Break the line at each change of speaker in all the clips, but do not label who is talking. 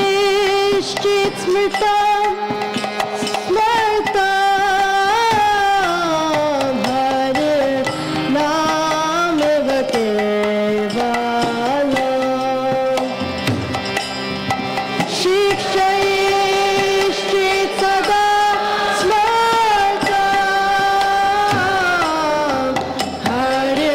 शिक्षयेश्चित् स्मृता स्मर्ता हरे नामेव केवलम् शिक्षयेश्चित् सदा स्मर्ता हरे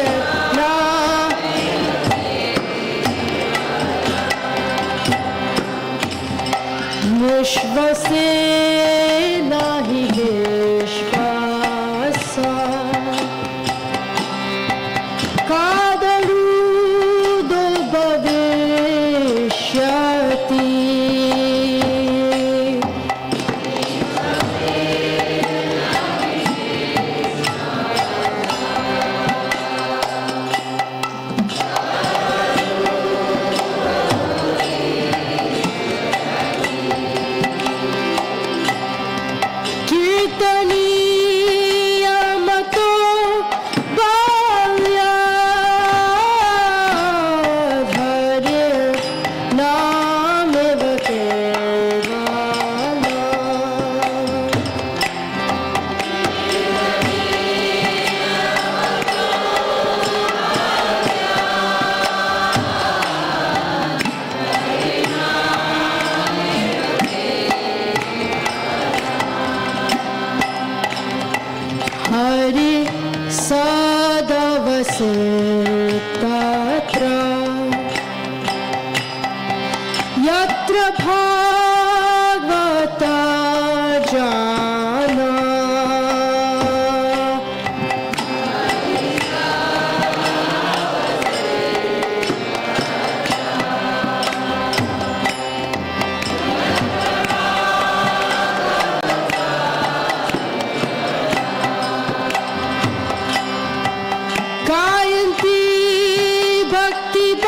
विश्वसे नहि विश्वासा कादरूदो भविष्यति कीर्तनीयमतो बाल्याद् हरे नामेव केवलम् हरि सदवसे तत्र यत्र भागवता जना गायन्ति भक्तिभावेन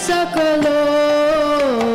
सकलोपरि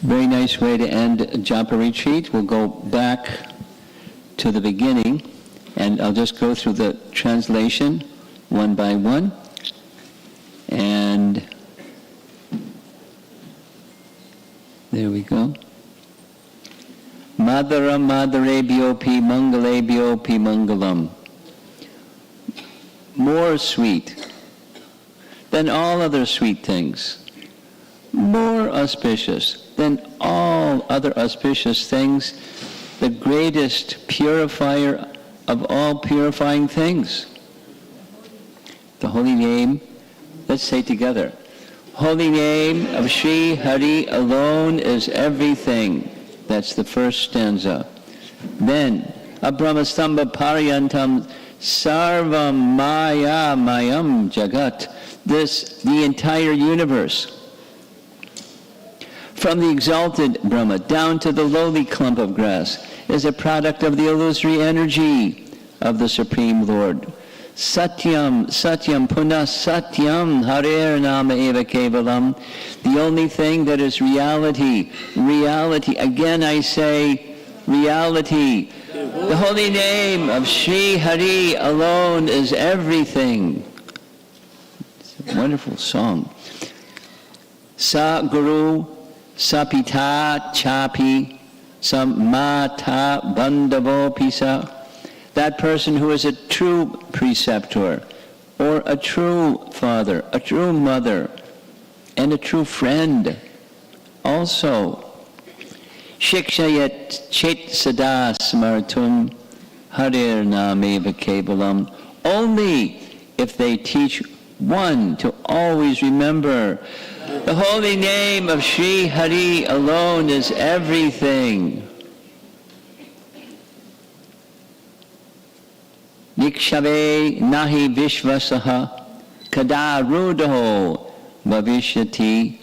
Very nice way to end Japa Retreat. We'll go back to the beginning, and I'll just go through the translation one by one. And there we go. Madhara Madharebhyopi Mangalebhyopi Mangalam. More sweet than all other sweet things. More auspicious than all other auspicious things. The greatest purifier of all purifying things. The holy name, let's say together. Holy name of Sri Hari alone is everything. That's the first stanza. Then, Abrahmastamba Paryantam Sarvam Maya Mayam Jagat. The entire universe. From the exalted Brahma down to the lowly clump of grass is a product of the illusory energy of the Supreme Lord. Satyam, Satyam, Punah Satyam, Harer Nama Eva Kevalam. The only thing that is reality, reality. Again I say, reality. The holy name of Sri Hari alone is everything. It's a wonderful song. Sa Guru, Sa Pita Chapi, Sa Mata Bandavo Pisa. That person who is a true preceptor, or a true father, a true mother, and a true friend. Also, Shikshayat Chit Sada Smartum Harir Nameva Kevalam. Only if they teach one to always remember the holy name of Sri Hari alone is everything. Nikshave nahi vishvasaha kadarudaho bhavishyati.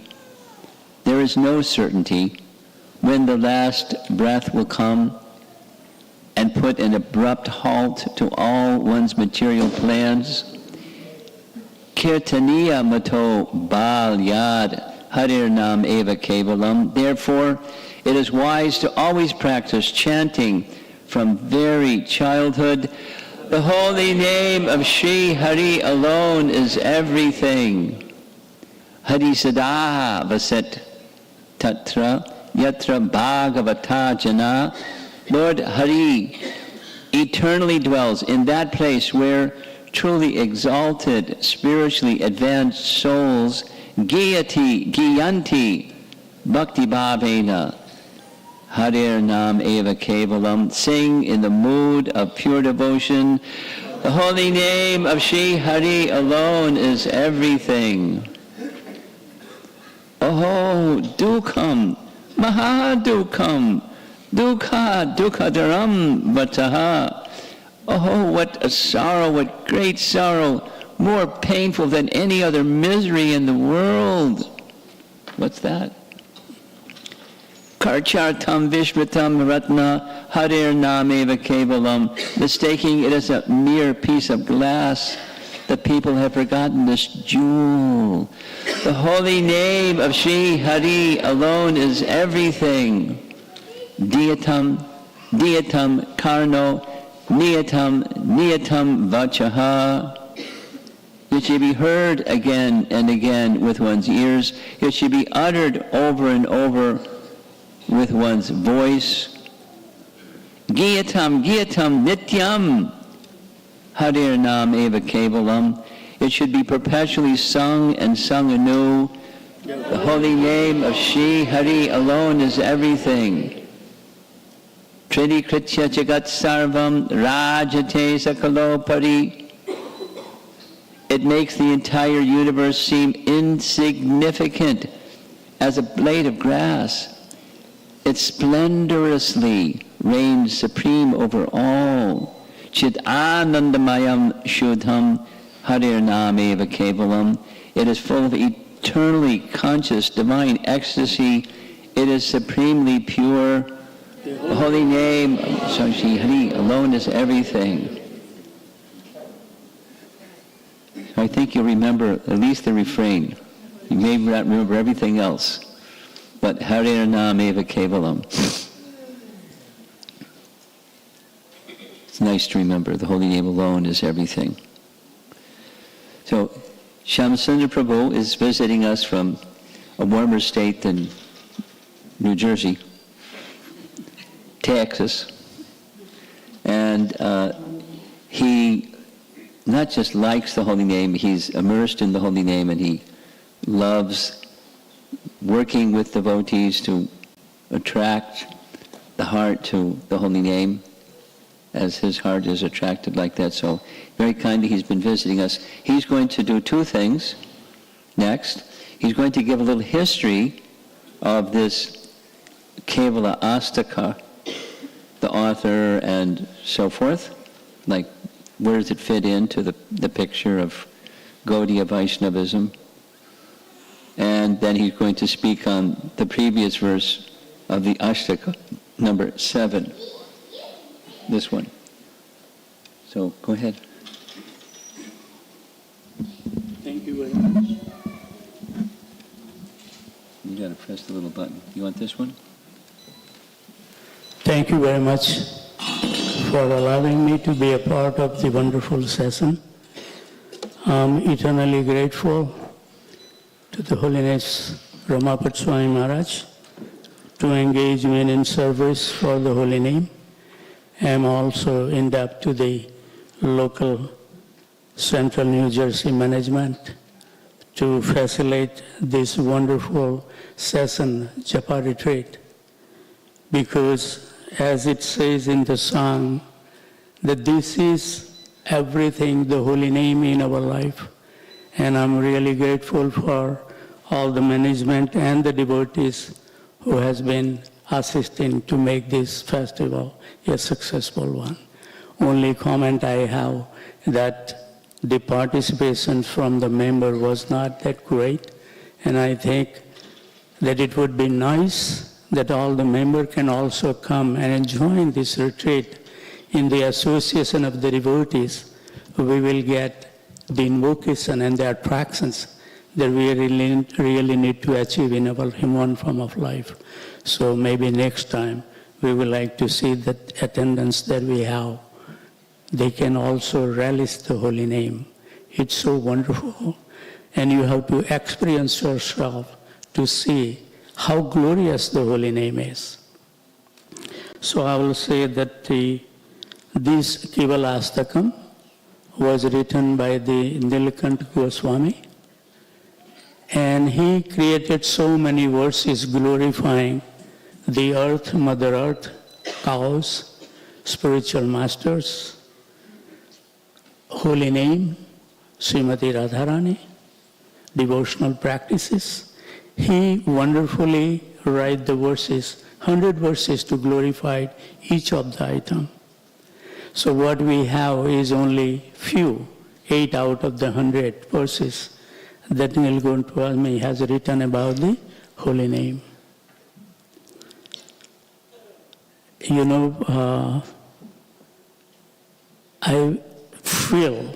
There is no certainty when the last breath will come and put an abrupt halt to all one's material plans. Kirtaniya mato bal yad harir nam eva kevalam. Therefore, it is wise to always practice chanting from very childhood. The holy name of Sri Hari alone is everything. Hari sada vaset tatra yatra bhagavata jana. Lord Hari eternally dwells in that place where truly exalted, spiritually advanced souls giyanti bhakti bhavena Harir Nam Eva Kevalam, sing in the mood of pure devotion. The holy name of Sri Hari alone is everything. Oh, dukkam, mahadukkam, dukkha, dukkadaram vataha. Oh, what a sorrow, what great sorrow, more painful than any other misery in the world. What's that? Karchartam Vishvatam Ratna Harir Nameva Kevalam. Mistaking it as a mere piece of glass. The people have forgotten this jewel. The holy name of Sri Hari alone is everything. Diyatam, Diyatam Karno, Niyatam, Niyatam Vachaha. It should be heard again and again with one's ears. It should be uttered over and over with one's voice. Giyatam, Giyatam, Nityam, Harir Nam Eva Kevalam. It should be perpetually sung and sung anew. The holy name of Sri Hari alone is everything. Tridi Kritya Jagat Sarvam Rajate Sakalopari. It makes the entire universe seem insignificant as a blade of grass. It splendorously reigns supreme over all. Chit Anandamayam Shuddham Harir Nameva Kevalam. It is full of eternally conscious divine ecstasy. It is supremely pure. The holy name of Sri Hari alone is everything. I think you'll remember at least the refrain. You may not remember everything else. But Harir Nameva Kevalam. It's nice to remember the holy name alone is everything. So Shyamsundar Prabhu is visiting us from a warmer state than New Jersey. Texas. And he not just likes the holy name, he's immersed in the holy name, and he loves working with devotees to attract the heart to the holy name, as his heart is attracted like that. So very kindly, he's been visiting us. He's going to do two things next. He's going to give a little history of this Kevala Astaka, the author and so forth, like where does it fit into the picture of Gaudiya Vaishnavism. And then he's going to speak on the previous verse of the Ashtaka, number 7, this one. So go ahead.
Thank you very much.
You got to press the little button. You want this one?
Thank you very much for allowing me to be a part of the wonderful session. I'm eternally grateful to the Holiness Ramapat Swami Maharaj to engage me in service for the holy name. I'm also indebted to the local Central New Jersey management to facilitate this wonderful session, Japa retreat, because as it says in the song, that this is everything, the holy name in our life. And I'm really grateful for all the management and the devotees who has been assisting to make this festival a successful one. Only comment I have that the participation from the member was not that great, and I think that it would be nice that all the members can also come and join this retreat in the association of the devotees. We will get the invocation and the attractions that we really need to achieve in our human form of life. So maybe next time we would like to see that attendance that we have. They can also relish the holy name. It's so wonderful. And you have to experience yourself to see how glorious the holy name is. So I will say that this Kevala Astakam was written by the Nilakanta Goswami, and he created so many verses glorifying the earth, Mother Earth, cows, spiritual masters, holy name, Srimati Radharani, devotional practices. He wonderfully write the verses, 100 verses to glorify each of the item. So what we have is only few, 8 out of the 100 verses that Nilakanta Goswami has written about the holy name. You know, I feel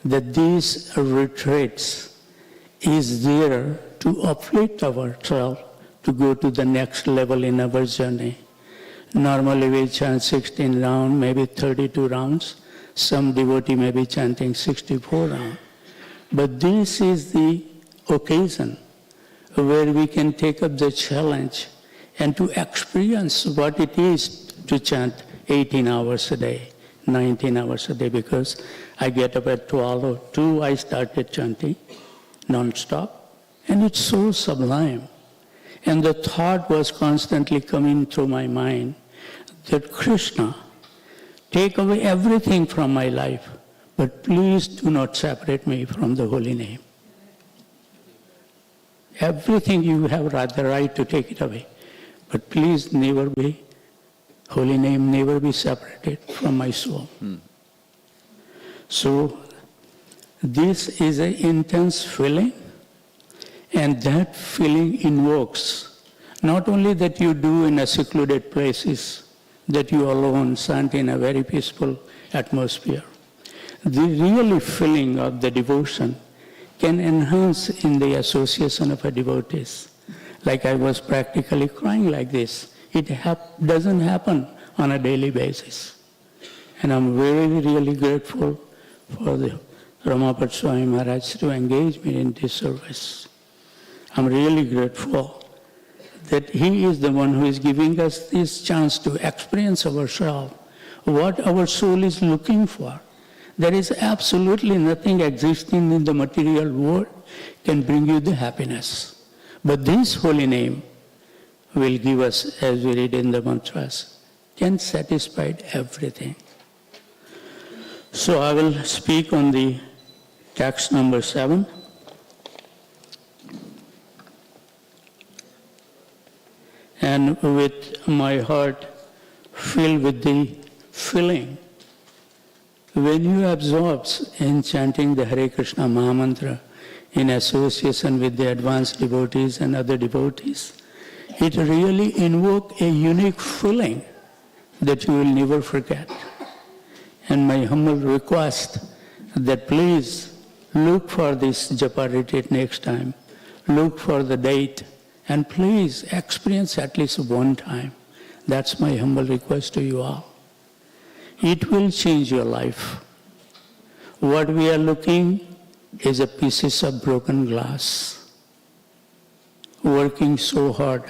that these retreats is there to uplift ourselves to go to the next level in our journey. Normally we chant 16 rounds, maybe 32 rounds. Some devotee may be chanting 64 rounds. But this is the occasion where we can take up the challenge and to experience what it is to chant 18 hours a day, 19 hours a day, because I get up at 12 or 2, I started chanting non-stop. And it's so sublime. And the thought was constantly coming through my mind that Krishna, take away everything from my life, but please do not separate me from the holy name. Everything you have the right to take it away, but please never be, holy name never be separated from my soul. So this is an intense feeling. And that feeling invokes not only that you do in a secluded places, that you alone chant in a very peaceful atmosphere. The really feeling of the devotion can enhance in the association of a devotees. Like I was practically crying like this. It doesn't happen on a daily basis. And I'm really grateful for the Ramapat Swami Maharaj to engage me in this service. I'm really grateful that He is the one who is giving us this chance to experience ourselves, what our soul is looking for. There is absolutely nothing existing in the material world can bring you the happiness. But this holy name will give us, as we read in the mantras, can satisfy everything. So I will speak on the text number 7. And with my heart filled with the feeling, when you absorb in chanting the Hare Krishna Mahamantra in association with the advanced devotees and other devotees, it really invokes a unique feeling that you will never forget. And my humble request that please look for this japa retreat next time, look for the date, and please experience at least one time. That's my humble request to you all. It will change your life. What we are looking is a pieces of broken glass, working so hard.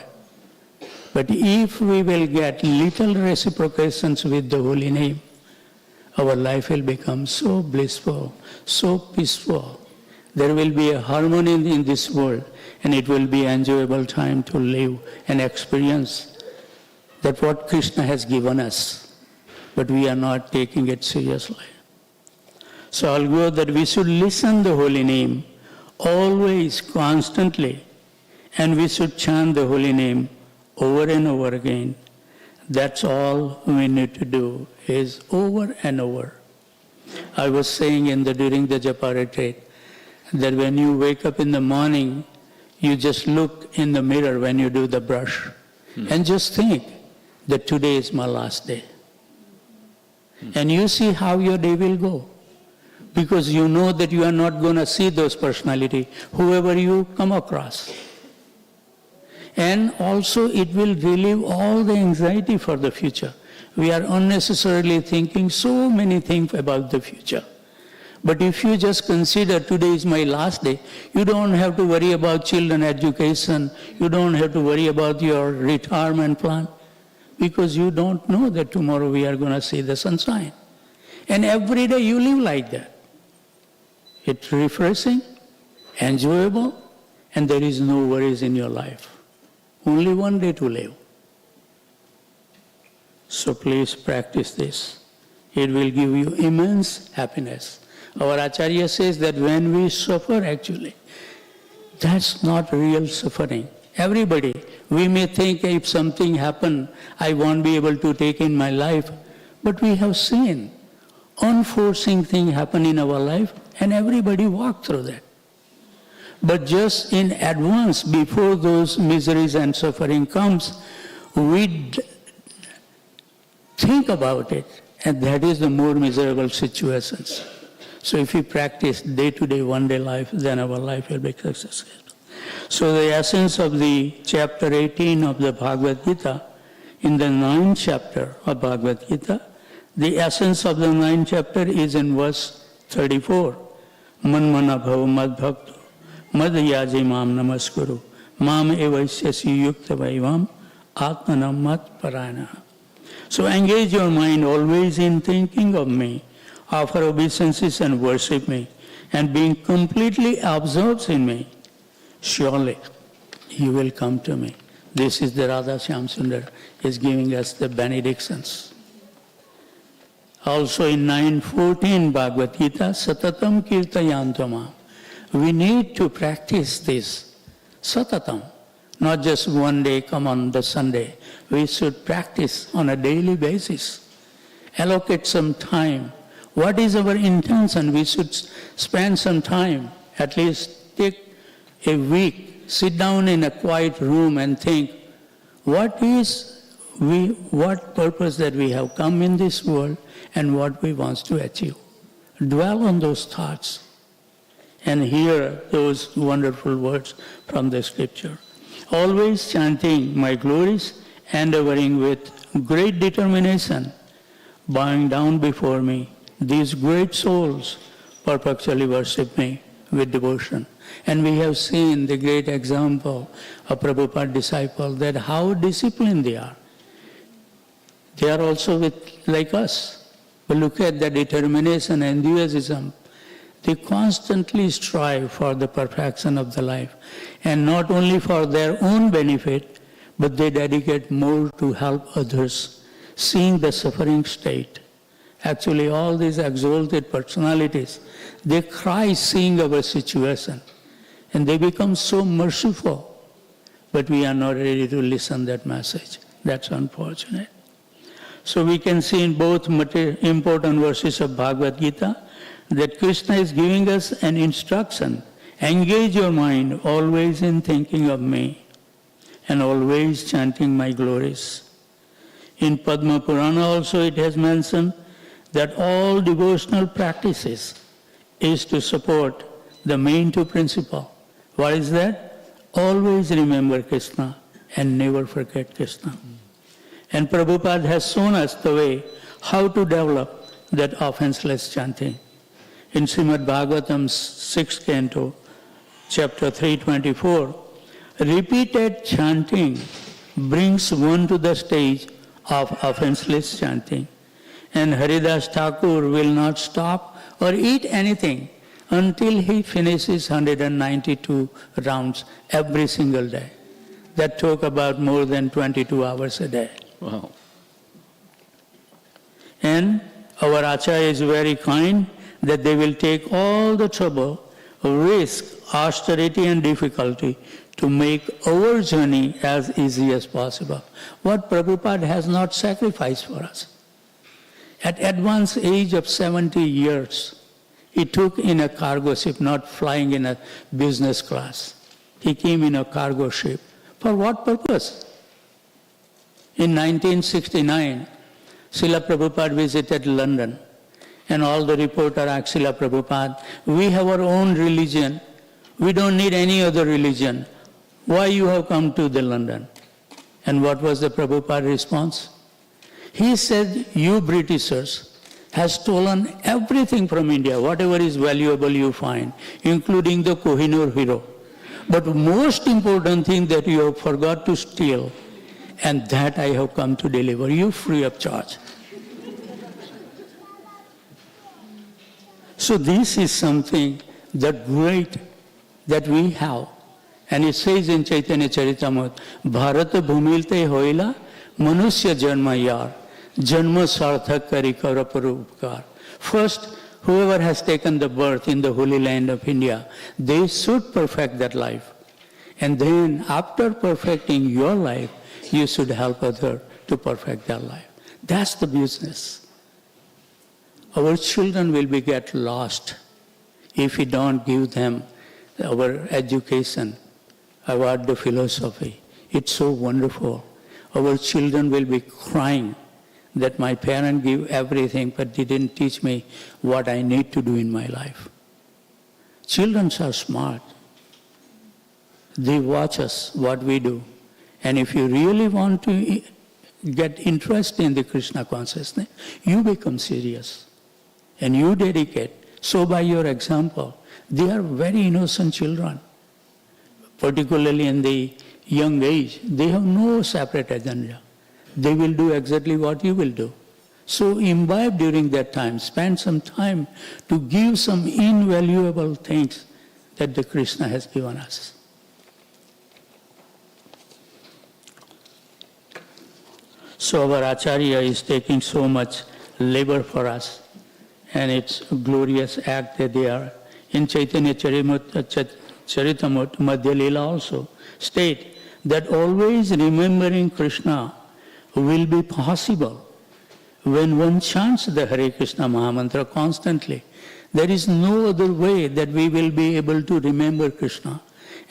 But if we will get little reciprocations with the holy name, our life will become so blissful, so peaceful. There will be a harmony in this world, and it will be an enjoyable time to live and experience that what Krishna has given us, but we are not taking it seriously. So I'll go that we should listen the holy name always, constantly, and we should chant the holy name over and over again. That's all we need to do, is over and over. I was saying during the japa retreat that when you wake up in the morning, you just look in the mirror when you do the brush and just think that today is my last day. And you see how your day will go. Because you know that you are not going to see those personality, whoever you come across. And also it will relieve all the anxiety for the future. We are unnecessarily thinking so many things about the future. But if you just consider today is my last day, you don't have to worry about children education, you don't have to worry about your retirement plan, because you don't know that tomorrow we are going to see the sunshine. And every day you live like that. It's refreshing, enjoyable, and there is no worries in your life. Only one day to live. So please practice this. It will give you immense happiness. Our Acharya says that when we suffer actually, that's not real suffering. Everybody, we may think if something happened, I won't be able to take in my life. But we have seen unforeseen things happen in our life, and everybody walked through that. But just in advance, before those miseries and suffering comes, we think about it, and that is the more miserable situations. So if we practice day-to-day, one-day life, then our life will be successful. So the essence of the chapter 18 of the Bhagavad Gita, in the 9th chapter of Bhagavad Gita, the essence of the 9th chapter is in verse 34. Manmana bhava mad bhakto mad yaji mam namaskuru mam evasyasi yukta vaivam atmanam mat parayana. So engage your mind always in thinking of me, offer obeisances and worship me, and being completely absorbed in me. Surely you will come to me. This is the Radha Shyam Sundar is giving us the benedictions. Also in 9:14 Bhagavad Gita, Satatam Kirtayantama. We need to practice this. Satatam. Not just one day, come on the Sunday. We should practice on a daily basis. Allocate some time. What is our intention? We should spend some time, at least take a week, sit down in a quiet room and think, what purpose that we have come in this world and what we want to achieve. Dwell on those thoughts and hear those wonderful words from the scripture. Always chanting my glories, endeavoring with great determination, bowing down before me, these great souls perpetually worship me with devotion. And we have seen the great example of Prabhupada disciples, that how disciplined they are. They are also like us. But look at the determination and enthusiasm. They constantly strive for the perfection of the life. And not only for their own benefit, but they dedicate more to help others, seeing the suffering state. Actually, all these exalted personalities, they cry seeing our situation. And they become so merciful. But we are not ready to listen that message. That's unfortunate. So we can see in both important verses of Bhagavad Gita that Krishna is giving us an instruction. Engage your mind always in thinking of me and always chanting my glories. In Padma Purana also it has mentioned that all devotional practices is to support the main two principles. What is that? Always remember Krishna and never forget Krishna. And Prabhupada has shown us the way how to develop that offenseless chanting. In Srimad Bhagavatam's 6th canto, chapter 324, repeated chanting brings one to the stage of offenseless chanting. And Haridas Thakur will not stop or eat anything until he finishes 192 rounds every single day. That took about more than 22 hours a day.
Wow.
And our Acharya is very kind that they will take all the trouble, risk, austerity and difficulty to make our journey as easy as possible. What Prabhupada has not sacrificed for us. At advanced age of 70 years, he took in a cargo ship, not flying in a business class. He came in a cargo ship. For what purpose? In 1969, Srila Prabhupada visited London, and all the reporters asked Srila Prabhupada, we have our own religion, we don't need any other religion. Why you have come to the London? And what was the Prabhupada response? He said, you Britishers have stolen everything from India, whatever is valuable you find, including the Kohinoor hero. But most important thing that you have forgot to steal, and that I have come to deliver you free of charge. So this is something that great that we have. And it says in Chaitanya Charitamrita, Bharata bhumilte hoila manusya janma yar, janma sarthak kari karaparupkar. First, whoever has taken the birth in the holy land of India, they should perfect that life. And then after perfecting your life, you should help others to perfect their life. That's the business. Our children will get lost if we don't give them our education about the philosophy. It's so wonderful. Our children will be crying that my parents give everything but they didn't teach me what I need to do in my life. Children are smart. They watch us, what we do. And if you really want to get interest in the Krishna consciousness, you become serious and you dedicate. So by your example, they are very innocent children. Particularly in the young age, they have no separate agenda. They will do exactly what you will do. So imbibe during that time, spend some time to give some invaluable things that the Krishna has given us. So our Acharya is taking so much labor for us, and it's a glorious act that they are. In Chaitanya Charitamrita Madhya Leela also state that always remembering Krishna will be possible when one chants the Hare Krishna Mahamantra constantly. There is no other way that we will be able to remember Krishna.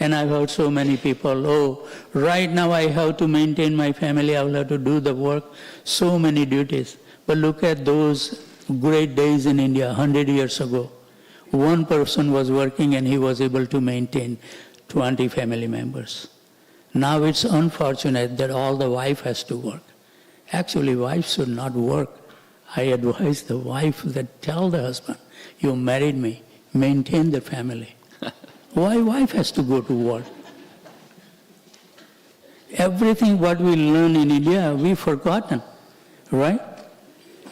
And I've heard so many people, oh, right now I have to maintain my family, I will have to do the work, so many duties. But look at those great days in India 100 years ago. One person was working and he was able to maintain 20 family members. Now it's unfortunate that all the wife has to work. Actually, wife should not work. I advise the wife that tell the husband, you married me, maintain the family. Why wife has to go to work? Everything what we learn in India, we've forgotten, right?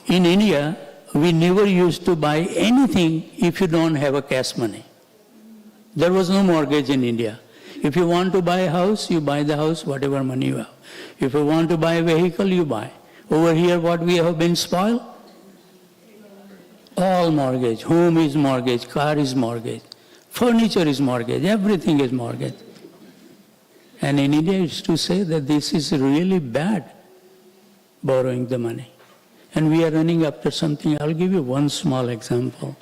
In India, we never used to buy anything if you don't have a cash money. There was no mortgage in India. If you want to buy a house, you buy the house, whatever money you have. If you want to buy a vehicle, you buy. Over here, what we have been spoiled? All mortgage. Home is mortgage, car is mortgage, furniture is mortgage, everything is mortgage. And in India, it's to say that this is really bad, borrowing the money. And we are running after something. I'll give you one small example,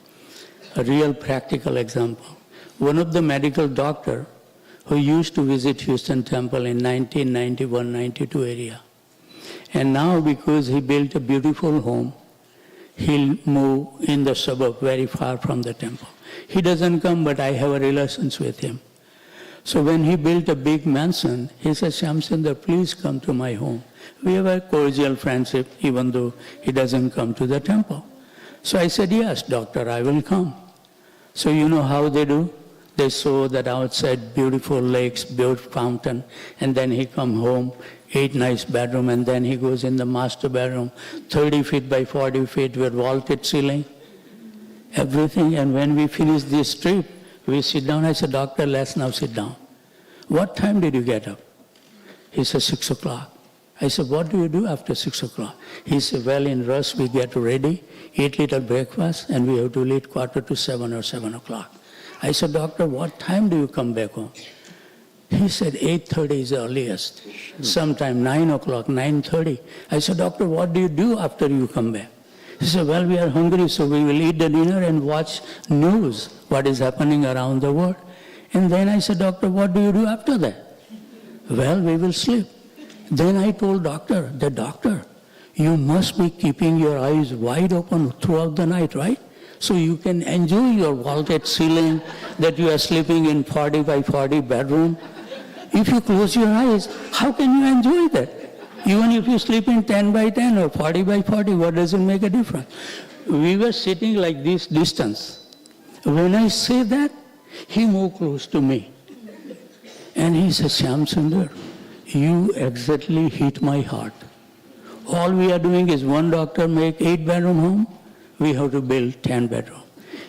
a real practical example. One of the medical doctor who used to visit Houston Temple in 1991-92 area. And now because he built a beautiful home, he'll move in the suburb very far from the temple. He doesn't come, but I have a relations with him. So when he built a big mansion, he said, Shyamsundar, please come to my home. We have a cordial friendship, even though he doesn't come to the temple. So I said, yes, doctor, I will come. So you know how they do? They saw that outside beautiful lakes, beautiful fountain, and then he come home, 8 nice bedroom, and then he goes in the master bedroom, 30 feet by 40 feet with vaulted ceiling, everything. And when we finish this trip, we sit down. I said, doctor, let's now sit down. What time did you get up? He said, 6 o'clock. I said, what do you do after 6 o'clock? He said, well, in rush, we get ready, eat little breakfast, and we have to leave 6:45 or 7 o'clock. I said, doctor, what time do you come back home? He said, 8:30 is the earliest. Sometime 9 o'clock, 9:30. I said, doctor, what do you do after you come back? He said, well, we are hungry, so we will eat the dinner and watch news, what is happening around the world. And then I said, doctor, what do you do after that? Well, we will sleep. Then I told doctor, doctor, you must be keeping your eyes wide open throughout the night, right? So you can enjoy your vaulted ceiling that you are sleeping in 40 by 40 bedroom. If you close your eyes, how can you enjoy that? Even if you sleep in 10 by 10 or 40 by 40, what does it make a difference? We were sitting like this distance. When I say that, he moved close to me. And he said, Shyamsundar, you exactly hit my heart. All we are doing is one doctor make 8 bedroom home, we have to build 10 bedroom.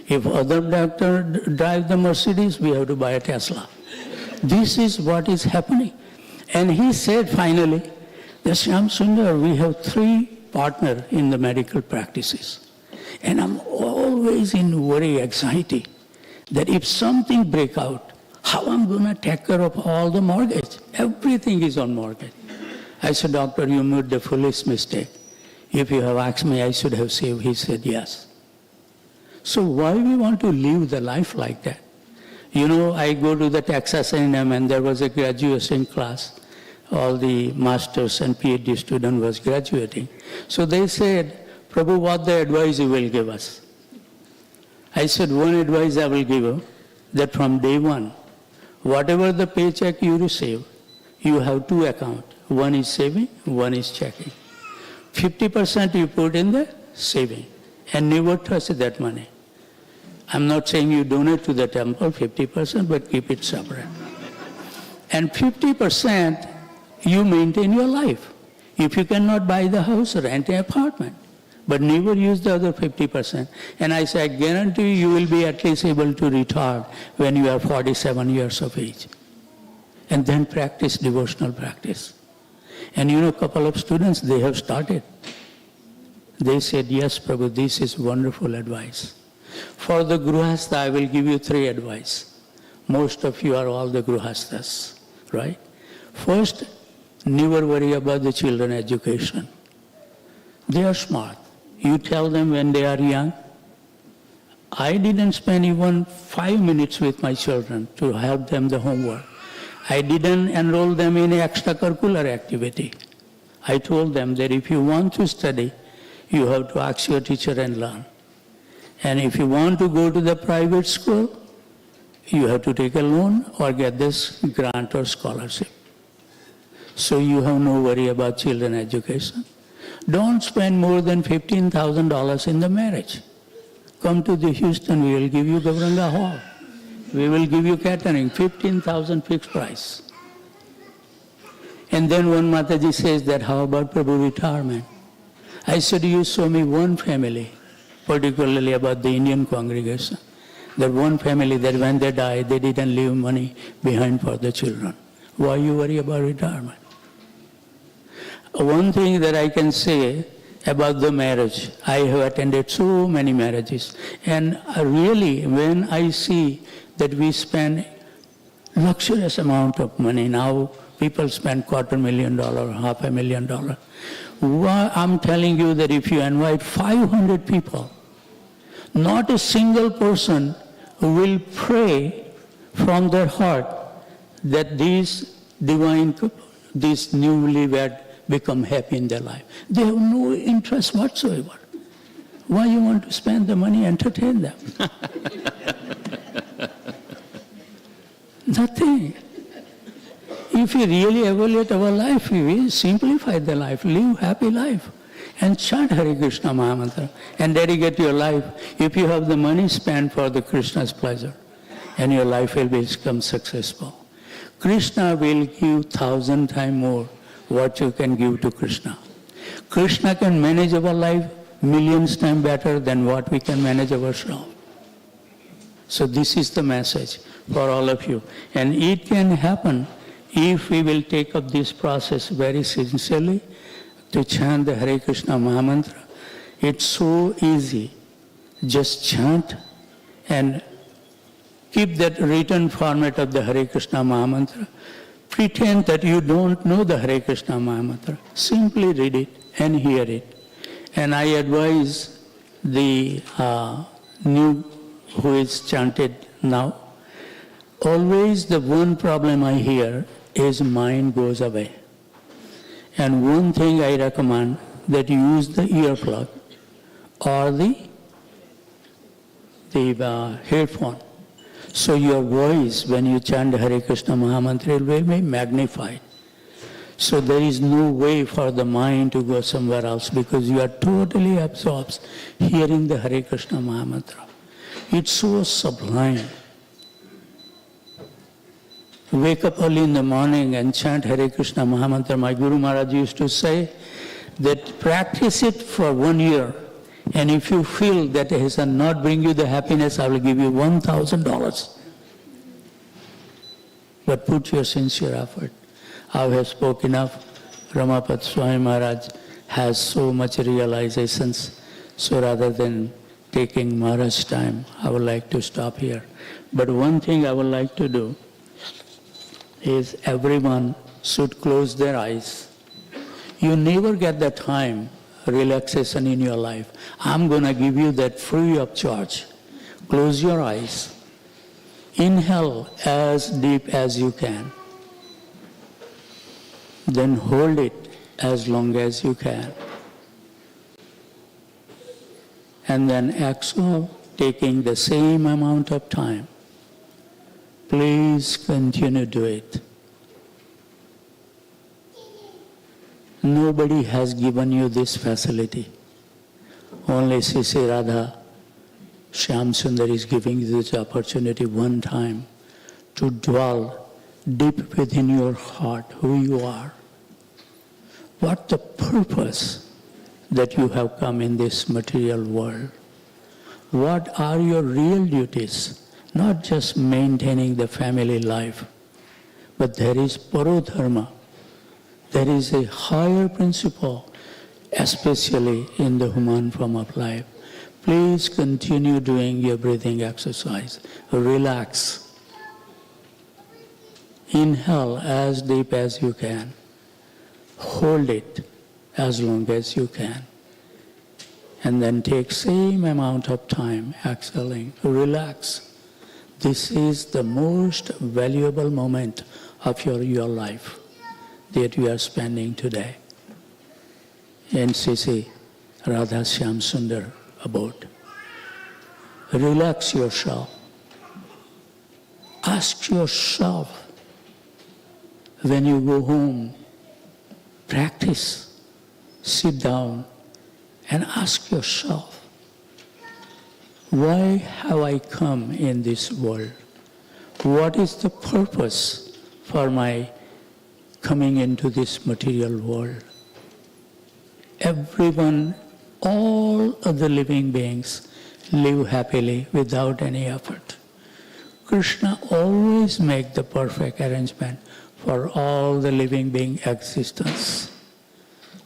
If other doctor drive the Mercedes, we have to buy a Tesla. This is what is happening. And he said finally, that Shyamsundar, we have 3 partners in the medical practices. And I'm always in worry, anxiety, that if something break out, how I'm going to take care of all the mortgage? Everything is on mortgage. I said, doctor, you made the foolish mistake. If you have asked me, I should have saved. He said, yes. So why we want to live the life like that? You know, I go to the Texas A&M and there was a graduation class. All the masters and PhD student was graduating. So they said, Prabhu, what the advice you will give us? I said, one advice I will give you, that from day one, whatever the paycheck you receive, you have 2 accounts. One is saving, one is checking. 50% you put in the saving and never touch that money. I'm not saying you donate to the temple 50%, but keep it separate. And 50% you maintain your life. If you cannot buy the house, rent an apartment, but never use the other 50%. And I say, I guarantee you will be at least able to retire when you are 47 years of age. And then practice devotional practice. And you know, a couple of students, they have started. They said, yes, Prabhu, this is wonderful advice. For the Gruhastha, I will give you 3 advice. Most of you are all the Gruhasthas, right? First, never worry about the children education. They are smart. You tell them when they are young. I didn't spend even 5 minutes with my children to help them the homework. I didn't enroll them in extracurricular activity. I told them that if you want to study, you have to ask your teacher and learn. And if you want to go to the private school, you have to take a loan or get this grant or scholarship. So you have no worry about children education. Don't spend more than $15,000 in the marriage. Come to the Houston, we will give you Gavranga Hall. We will give you catering, 15,000 fixed price. And then one Mataji says that, how about Prabhu retirement? I said, you show me one family, particularly about the Indian congregation, that one family that when they die, they didn't leave money behind for the children. Why you worry about retirement? One thing that I can say about the marriage, I have attended so many marriages, and really when I see that we spend luxurious amount of money, now people spend $250,000, $500,000. Why, I'm telling you that if you invite 500 people, not a single person will pray from their heart that these newlywed become happy in their life. They have no interest whatsoever. Why you want to spend the money, entertain them? Nothing. If we really evaluate our life, we will simplify the life, live happy life, and chant Hare Krishna Mahamantra, and dedicate your life. If you have the money, spent for the Krishna's pleasure, and your life will become successful. Krishna will give 1,000 times more what you can give to Krishna. Krishna can manage our life millions times better than what we can manage ourselves. So this is the message for all of you. And it can happen if we will take up this process very sincerely to chant the Hare Krishna Mahamantra. It's so easy. Just chant and keep that written format of the Hare Krishna Mahamantra. Pretend that you don't know the Hare Krishna Mahamantra. Simply read it and hear it. And I advise the new who is chanted now, always the one problem I hear is mind goes away. And one thing I recommend that you use the earplug or the headphone. So your voice, when you chant Hare Krishna Mahamantra, will be magnified. So there is no way for the mind to go somewhere else because you are totally absorbed hearing the Hare Krishna Mahamantra. It's so sublime. Wake up early in the morning and chant Hare Krishna Mahamantra. My Guru Maharaj used to say that practice it for 1 year. And if you feel that it has not bring you the happiness, I will give you $1,000. But put your sincere effort. I have spoken enough. Ramapat Swami Maharaj has so much realizations. So rather than taking Maharaj's time, I would like to stop here. But one thing I would like to do is everyone should close their eyes. You never get the time, relaxation in your life. I'm going to give you that free of charge. Close your eyes. Inhale as deep as you can. Then hold it as long as you can. And then exhale, taking the same amount of time. Please continue to do it. Nobody has given you this facility. Only Sri Radha Shyam Sundar is giving you this opportunity one time to dwell deep within your heart who you are. What the purpose that you have come in this material world? What are your real duties? Not just maintaining the family life, but there is parodharma. There is a higher principle, especially in the human form of life. Please continue doing your breathing exercise. Relax. Inhale as deep as you can. Hold it as long as you can. And then take same amount of time exhaling. Relax. This is the most valuable moment of your life that you are spending today. In Sri Radha Shyam Sundar abode. Relax yourself. Ask yourself when you go home, practice, sit down and ask yourself, why have I come in this world? what is the purpose for my coming into this material world? Everyone, all of the living beings live happily without any effort. Krishna always makes the perfect arrangement for all the living being existence.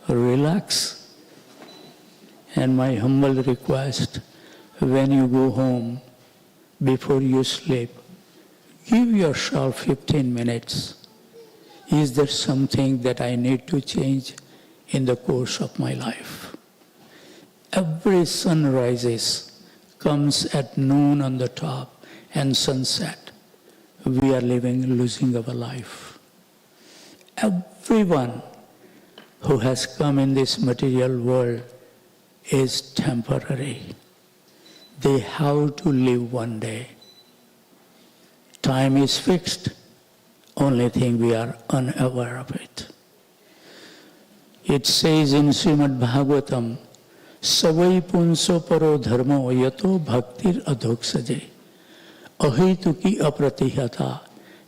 Relax. And my humble request, when you go home, before you sleep, give yourself 15 minutes. Is there something that I need to change in the course of my life? Every sun rises, comes at noon on the top, and sunset. We are losing our life. Everyone who has come in this material world is temporary. They have to live one day. Time is fixed. Only thing we are unaware of it. It says in Srimad Bhagavatam, Savai punso paro dharmo yato bhaktir adhoksaje ahituki apratihata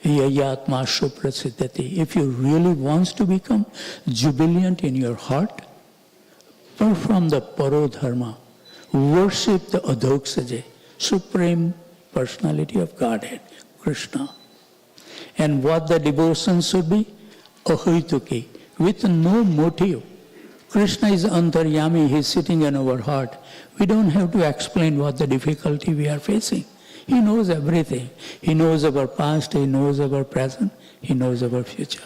yayatma suprasiddhati. If you really want to become jubilant in your heart, perform the paro dharma, worship the adhoksaje, Supreme Personality of Godhead, Krishna. And what the devotion should be? Ahituki, with no motive. Krishna is Antaryami, He is sitting in our heart. We don't have to explain what the difficulty we are facing. He knows everything. He knows our past, He knows our present, He knows our future.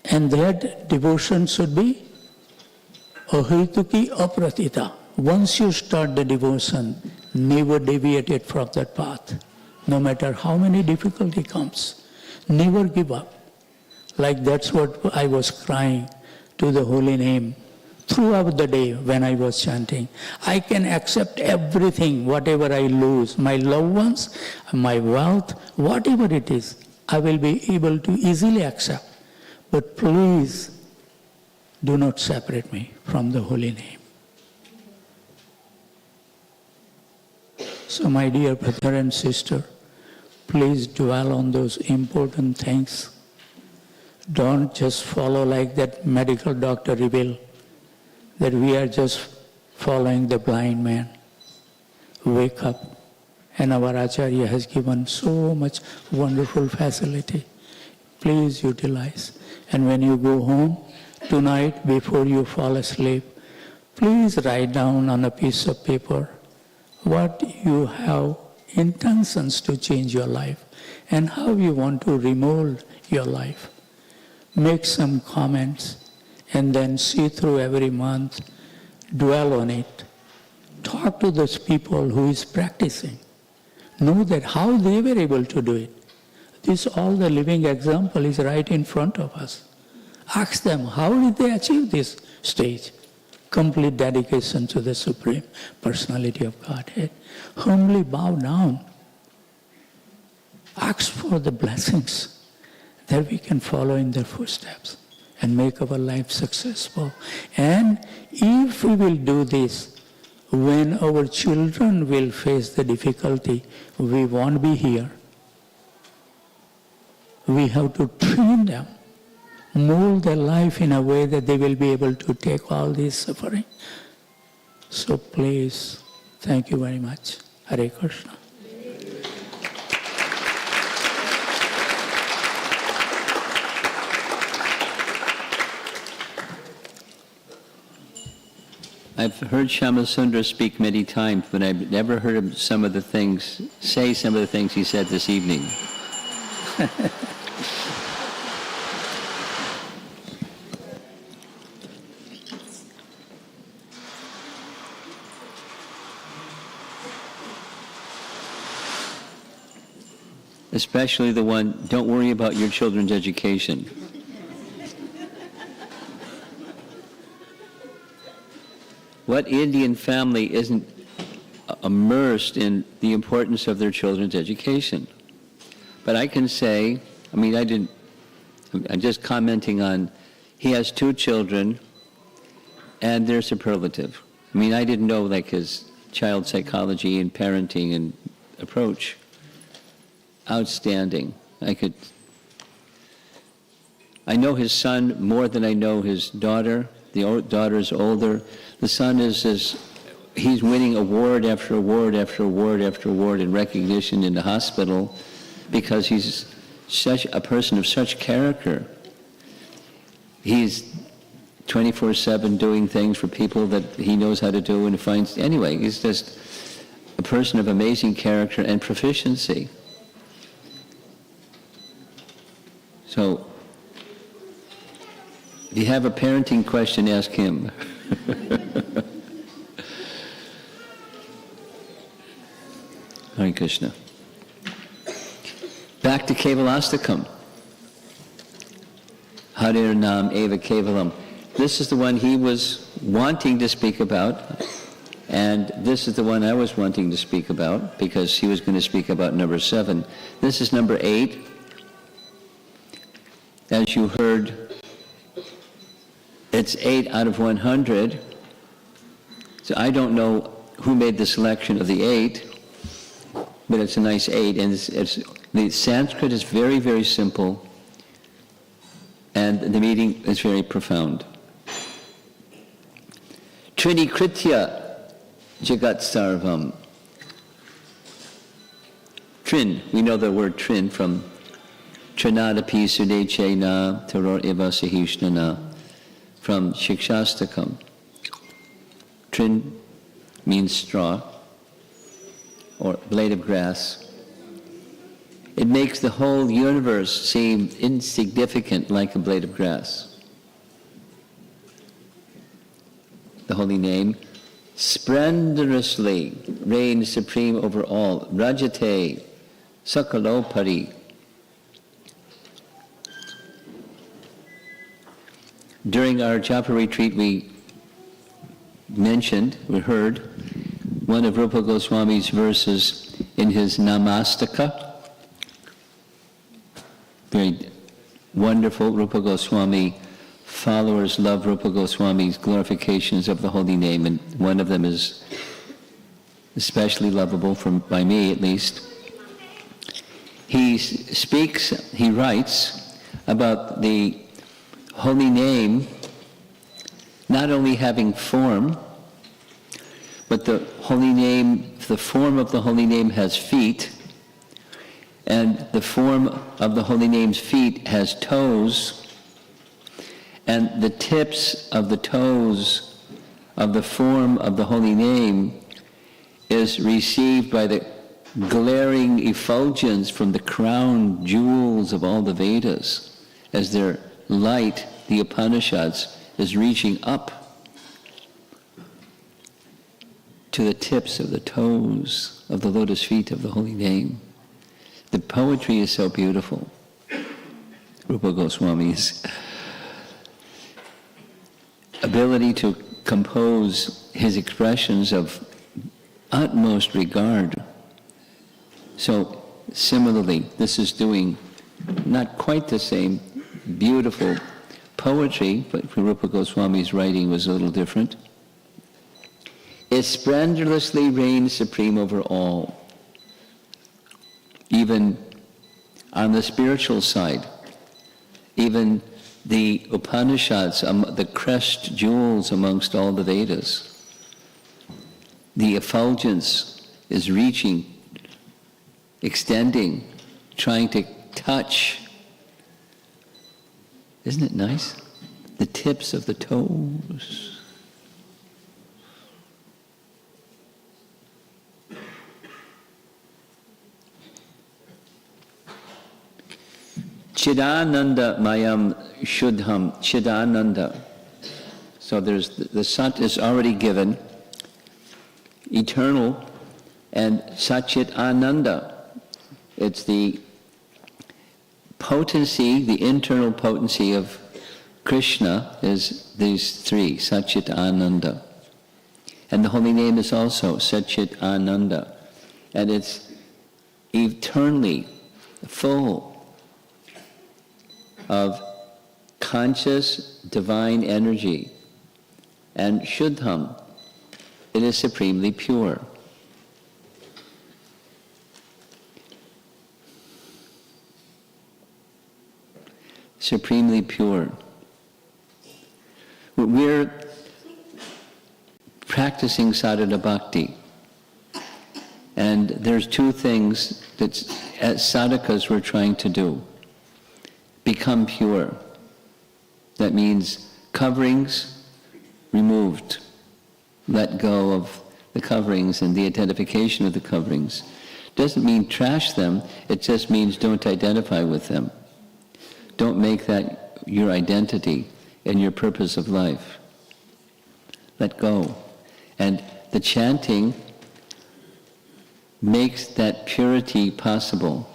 And that devotion should be ahituki apratita. Once you start the devotion, never deviate it from that path. No matter how many difficulty comes, never give up. Like that's what I was crying to the holy name throughout the day when I was chanting. I can accept everything, whatever I lose, my loved ones, my wealth, whatever it is, I will be able to easily accept. But please, do not separate me from the holy name. So my dear brother and sister, please dwell on those important things. Don't just follow like that medical doctor revealed that we are just following the blind man. Wake up. And our Acharya has given so much wonderful facility. Please utilize. And when you go home tonight before you fall asleep, please write down on a piece of paper what you have intentions to change your life and how you want to remold your life. Make some comments and then see through every month, dwell on it. Talk to those people who is practicing. Know that how they were able to do it. This all the living example is right in front of us. Ask them, how did they achieve this stage? Complete dedication to the Supreme Personality of Godhead. Humbly bow down. Ask for the blessings that we can follow in their footsteps and make our life successful. And if we will do this, when our children will face the difficulty, we won't be here. We have to train them, mold their life in a way that they will be able to take all this suffering. So please, thank you very much. Hare Krishna.
I've heard Shyamasundar speak many times, but I've never heard him say some of the things he said this evening. Especially the one, don't worry about your children's education. What Indian family isn't immersed in the importance of their children's education? But I can say, I'm just commenting on, he has 2 children, and they're superlative. I didn't know his child psychology and parenting and approach. Outstanding. I know his son more than I know his daughter. The daughter's older. The son he's winning award after award after award after award in recognition in the hospital because he's such a person of such character. He's 24/7 doing things for people that he knows how to do and finds. Anyway, he's just a person of amazing character and proficiency. So, if you have a parenting question, ask him. Hare Krishna. Back to Kevalastakam. Harir Nam Eva Kevalam. This is the one he was wanting to speak about, and this is the one I was wanting to speak about, because he was going to speak about number 7. This is number 8. As you heard, it's 8 out of 100. So I don't know who made the selection of the 8, but it's a nice 8. And the Sanskrit is very, very simple, and the meaning is very profound. Trinikritya Jagat Sarvam. Trin, we know the word trin from Trinadapi Sudechena Taror Eva Sahishnana from Shikshastakam. Trin means straw or blade of grass. It makes the whole universe seem insignificant like a blade of grass. The holy name splendorously reigns supreme over all. Rajate Sakalopari. During our Japa retreat, we heard one of Rupa Goswami's verses in his Namastaka. Very wonderful. Rupa Goswami followers love Rupa Goswami's glorifications of the holy name, and one of them is especially lovable by me at least. He writes about the holy name not only having form, but the form of the holy name has feet, and the form of the holy name's feet has toes, and the tips of the toes of the form of the holy name is received by the glaring effulgence from the crown jewels of all the Vedas, as their light, the Upanishads, is reaching up to the tips of the toes of the lotus feet of the holy name. The poetry is so beautiful. Rupa Goswami's ability to compose his expressions of utmost regard. So similarly, this is doing not quite the same beautiful poetry, but Rupa Goswami's writing was a little different. It splendorously reigns supreme over all. Even on the spiritual side, even the Upanishads, the crest jewels amongst all the Vedas, the effulgence is reaching, extending, trying to touch. Isn't it nice? The tips of the toes. Chidananda Mayam Shuddham. Chidananda. So there's the Sat is already given, eternal, and Satchit Ananda. It's the potency, the internal potency of Krishna is these three, Satchit Ananda. And the holy name is also Satchit Ananda. And it's eternally full of conscious divine energy. And Shuddham, it is supremely pure. supremely pure. We're practicing sadhana bhakti. And there's two things that as sadhakas we're trying to do. Become pure. That means coverings removed. Let go of the coverings and the identification of the coverings. Doesn't mean trash them, it just means don't identify with them. Don't make that your identity and your purpose of life. Let go. And the chanting makes that purity possible.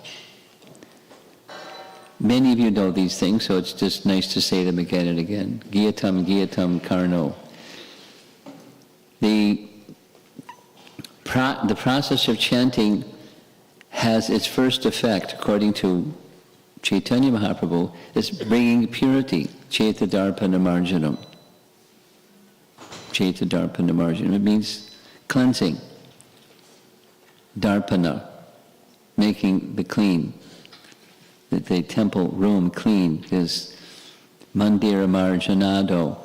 Many of you know these things, so it's just nice to say them again and again. Giyatam, Giyatam, Karno. The process of chanting has its first effect, according to Chaitanya Mahaprabhu, is bringing purity. Chaita Darpana Marjanam. Chaita Darpana Marjanam. It means cleansing. Darpana, making the clean. The temple room clean is Mandira Marjanado.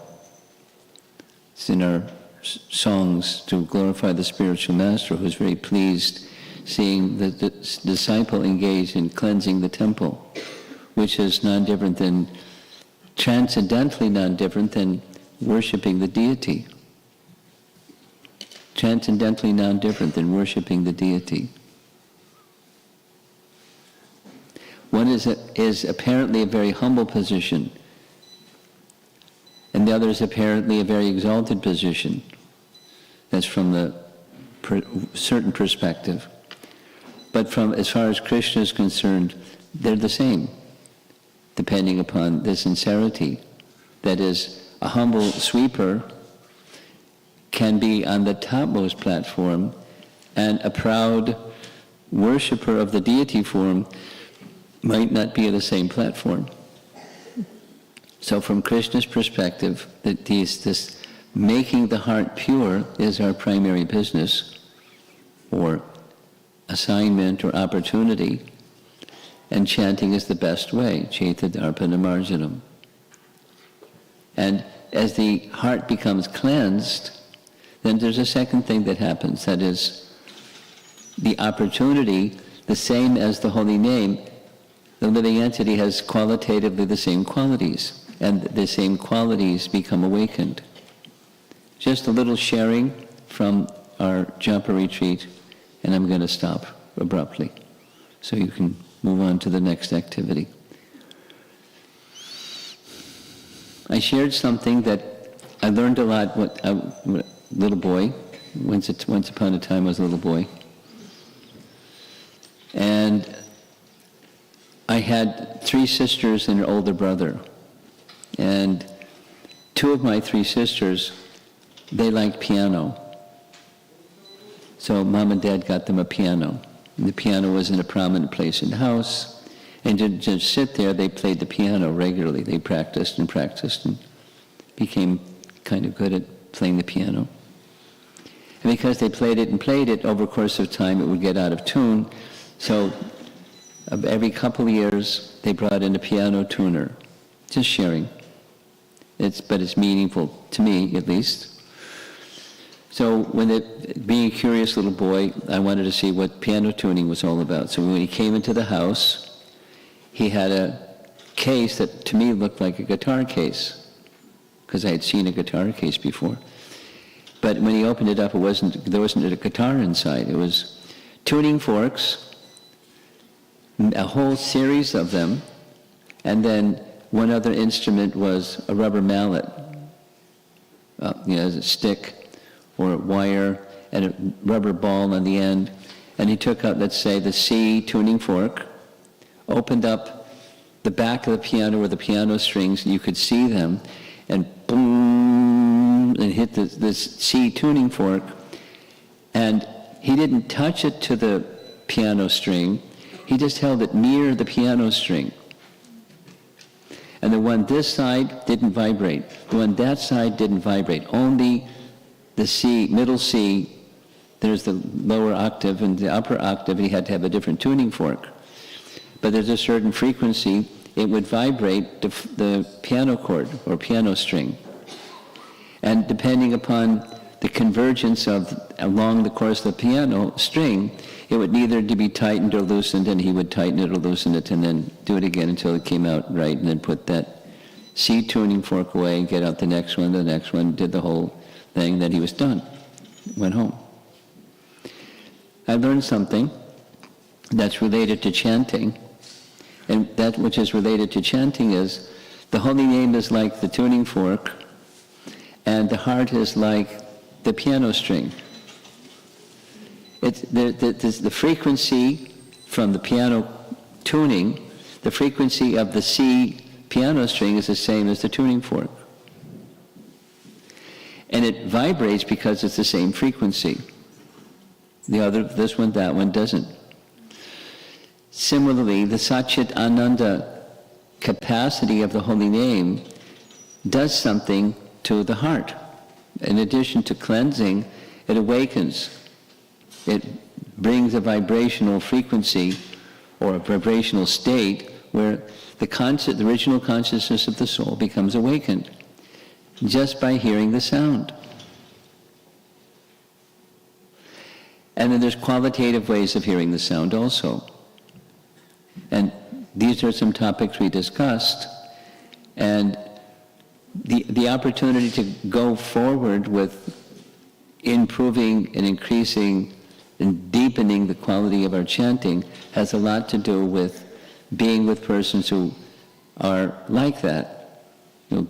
It's in our songs to glorify the spiritual master, who's very pleased seeing the disciple engaged in cleansing the temple, which is non-different than, transcendently non-different than worshipping the deity. Transcendently non-different than worshipping the deity. One is apparently a very humble position, and the other is apparently a very exalted position. That's from the certain perspective. But from as far as Krishna is concerned, they're the same, depending upon the sincerity. That is, a humble sweeper can be on the topmost platform, and a proud worshipper of the deity form might not be at the same platform. So from Krishna's perspective, this making the heart pure is our primary business, or assignment, or opportunity, and chanting is the best way, Chaita Darpana Marjanam. And as the heart becomes cleansed, then there's a second thing that happens, that is the opportunity, the same as the holy name, the living entity has qualitatively the same qualities, and the same qualities become awakened. Just a little sharing from our japa retreat, and I'm going to stop abruptly, so you can move on to the next activity. I shared something that I learned a lot when little boy. Once upon a time I was a little boy. And I had 3 sisters and an older brother. And 2 of my 3 sisters, they liked piano. So Mom and Dad got them a piano. And the piano was in a prominent place in the house. And to just sit there, they played the piano regularly. They practiced and became kind of good at playing the piano. And because they played it, over the course of time, it would get out of tune. So every couple of years, they brought in a piano tuner. Just sharing. But it's meaningful to me, at least. So being a curious little boy, I wanted to see what piano tuning was all about. So when he came into the house, he had a case that to me looked like a guitar case, because I had seen a guitar case before. But when he opened it up, there wasn't a guitar inside. It was tuning forks, a whole series of them, and then one other instrument was a rubber mallet, as a stick or a wire, and a rubber ball on the end. And he took out, let's say, the C tuning fork, opened up the back of the piano where the piano strings, and you could see them, and boom, and hit this C tuning fork. And he didn't touch it to the piano string, he just held it near the piano string. And the one this side didn't vibrate. The one that side didn't vibrate. Only the C, middle C, there's the lower octave, and the upper octave, he had to have a different tuning fork. But there's a certain frequency it would vibrate the piano chord or piano string. And depending upon the convergence along the course of the piano string, it would either to be tightened or loosened, and he would tighten it or loosen it and then do it again until it came out right, and then put that C tuning fork away and get out the next one, did the whole thing, then he was done, went home. I learned something that's related to chanting, and that which is related to chanting is the holy name is like the tuning fork, and the heart is like the piano string. It's the frequency from the piano tuning, the frequency of the C piano string is the same as the tuning fork. And it vibrates because it's the same frequency. This one, that one doesn't. Similarly, the Satchit Ananda capacity of the holy name does something to the heart. In addition to cleansing, it awakens. It brings a vibrational frequency or a vibrational state where the original consciousness of the soul becomes awakened just by hearing the sound. And then there's qualitative ways of hearing the sound also. And these are some topics we discussed. And the opportunity to go forward with improving and increasing and deepening the quality of our chanting has a lot to do with being with persons who are like that,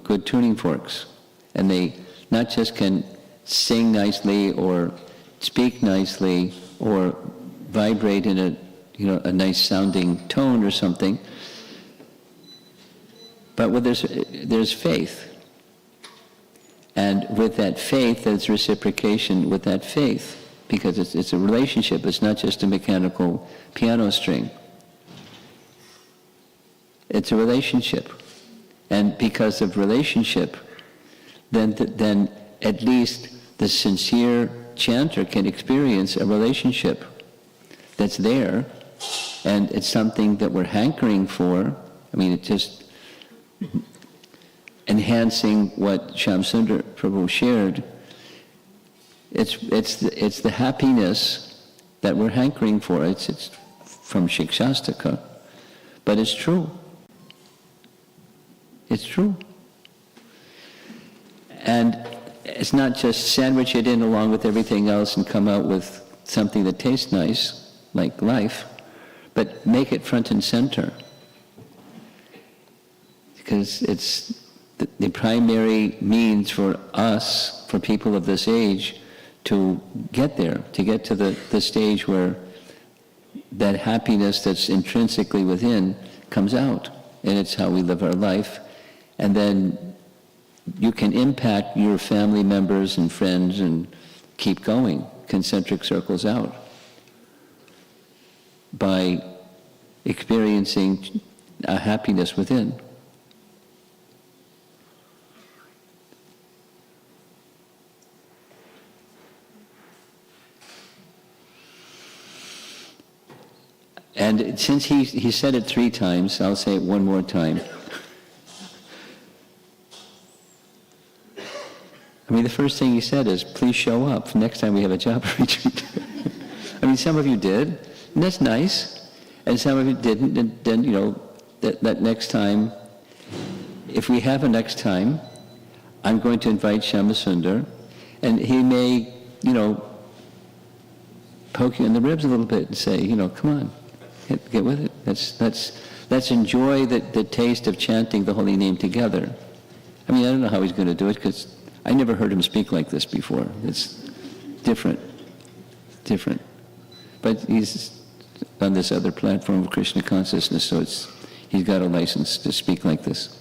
good tuning forks. And they not just can sing nicely or speak nicely or vibrate in a nice sounding tone or something, but there's faith. And with that faith, there's reciprocation with that faith, because it's a relationship. It's not just a mechanical piano string. It's a relationship. And because of relationship, then at least the sincere chanter can experience a relationship that's there, and it's something that we're hankering for. I mean, it's just enhancing what Shyamsundar Prabhu shared. It's the happiness that we're hankering for. It's from Shikshastaka, but it's true. It's true. And it's not just sandwich it in along with everything else and come out with something that tastes nice, like life, but make it front and center. Because it's the primary means for us, for people of this age, to get there, to get to the stage where that happiness that's intrinsically within comes out. And it's how we live our life. And then you can impact your family members and friends and keep going, concentric circles out, by experiencing a happiness within. And since he said it 3 times, I'll say it one more time. I mean, the first thing he said is, please show up next time we have a job retreat. I mean, some of you did, and that's nice. And some of you didn't, and then, that next time, if we have a next time, I'm going to invite Shyamasundar, and he may, poke you in the ribs a little bit and say, come on, get with it. Let's enjoy the taste of chanting the holy name together. I mean, I don't know how he's going to do it, because I never heard him speak like this before. It's different. But he's on this other platform of Krishna consciousness, so he's got a license to speak like this.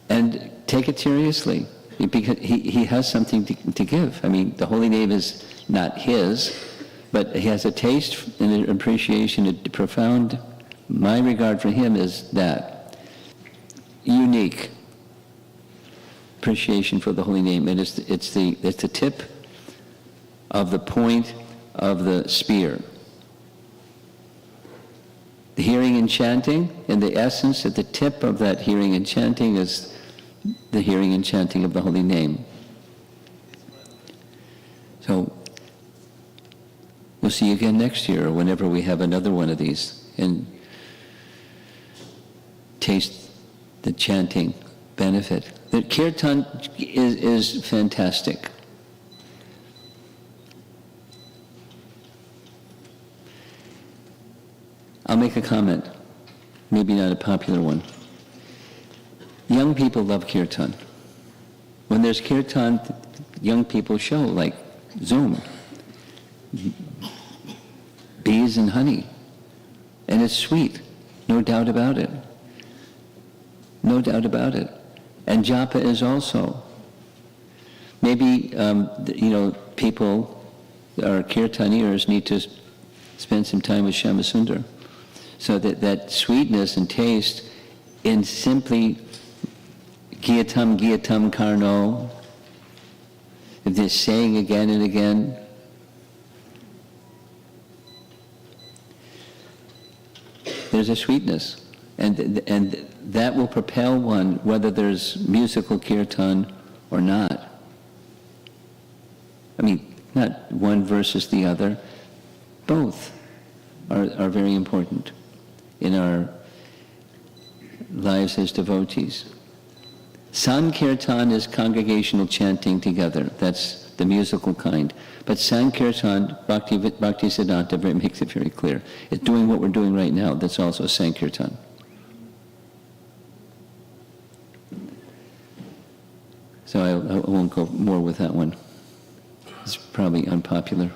And take it seriously, because he has something to give. I mean, the holy name is not his, but he has a taste and an appreciation, a profound, my regard for him is that unique appreciation for the holy name. And it's the tip of the point of the spear. the hearing and chanting, and the essence at the tip of that hearing and chanting is the hearing and chanting of the holy name. So we'll see you again next year or whenever we have another one of these and taste the chanting benefit. The kirtan is fantastic. I'll make a comment, maybe not a popular one. Young people love kirtan. When there's kirtan, young people show, like Zoom, bees and honey. And it's sweet, no doubt about it. No doubt about it. And japa is also. Maybe, people, our kirtaniers, need to spend some time with Shyamasundar. So that sweetness and taste in simply Giyatam Karno, if they're saying again and again, there's a sweetness. And that will propel one, whether there's musical kirtan or not. I mean, not one versus the other. Both are very important in our lives as devotees. Sankirtan is congregational chanting together. That's the musical kind. But Sankirtan, Bhakti Siddhanta makes it very clear. It's doing what we're doing right now. That's also Sankirtan. So I won't go more with that one. It's probably unpopular.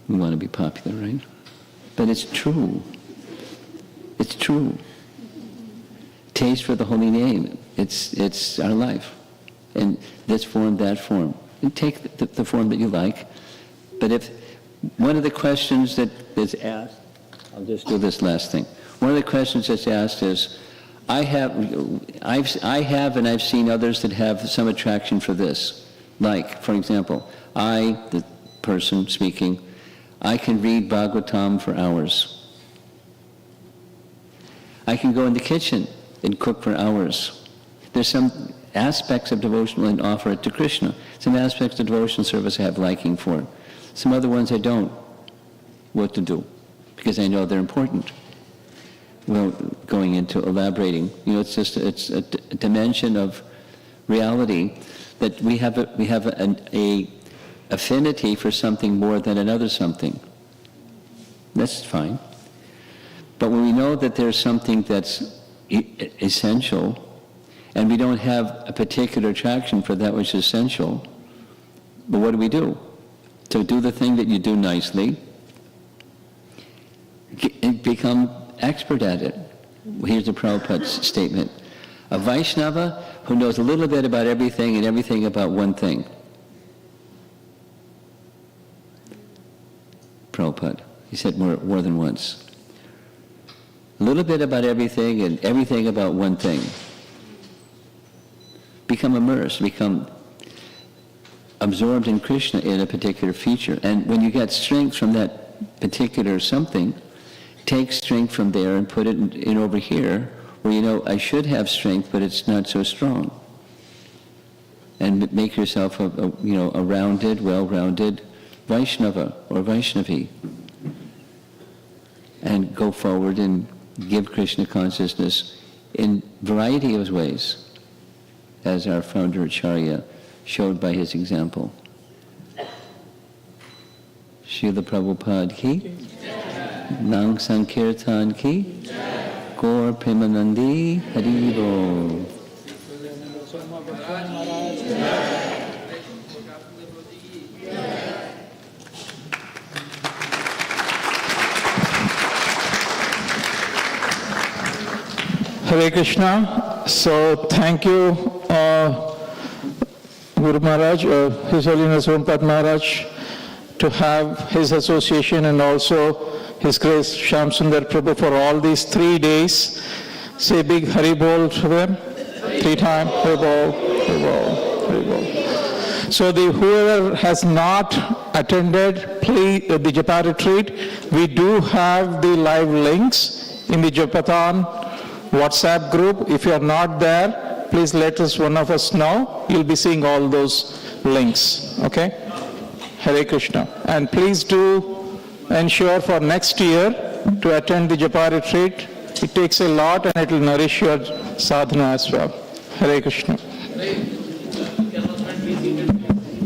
We want to be popular, right? But it's true. It's true. Taste for the holy name. It's our life. And this form, that form. And take the form that you like. But if one of the questions that is asked, I'll just do this last thing. One of the questions that's asked is, I have and I've seen others that have some attraction for this. Like, for example, the person speaking, I can read Bhagavatam for hours. I can go in the kitchen and cook for hours. There's some aspects of devotional and offer it to Krishna. Some aspects of devotional service I have liking for. Some other ones I don't. What to do? Because I know they're important. Well, going into elaborating, it's a dimension of reality that we have a affinity for something more than another something. That's fine. But when we know that there's something that's essential, and we don't have a particular attraction for that which is essential, but what do? To do the thing that you do nicely, become expert at it. Here's the Prabhupada's statement. A Vaishnava who knows a little bit about everything and everything about one thing. Prabhupada. He said more than once. A little bit about everything and everything about one thing. Become immersed, become absorbed in Krishna in a particular feature. And when you get strength from that particular something, take strength from there and put it in over here, where I should have strength, but it's not so strong. And make yourself a rounded, well-rounded Vaishnava or Vaishnavi. And go forward and give Krishna consciousness in variety of ways, as our founder Acharya showed by his example. Srila Prabhupada ki, Nang Sankirtan ki, Gaur Premanandi Hari Bol.
Hare Krishna. So thank you, Guru Maharaj, His Holiness Prabhupada Maharaj, to have his association and also His Grace Shyam Sundar Prabhu for all these 3 days. Say big Hari Bol to them. 3 times. Hari Bol, Hari Bol, Hari Bol. So whoever has not attended the Japa retreat, we do have the live links in the Japathon WhatsApp group. If you are not there, please let one of us know. You'll be seeing all those links. Okay? Hare Krishna. And please do ensure for next year to attend the Japa retreat. It takes a lot and it will nourish your sadhana as well. Hare Krishna.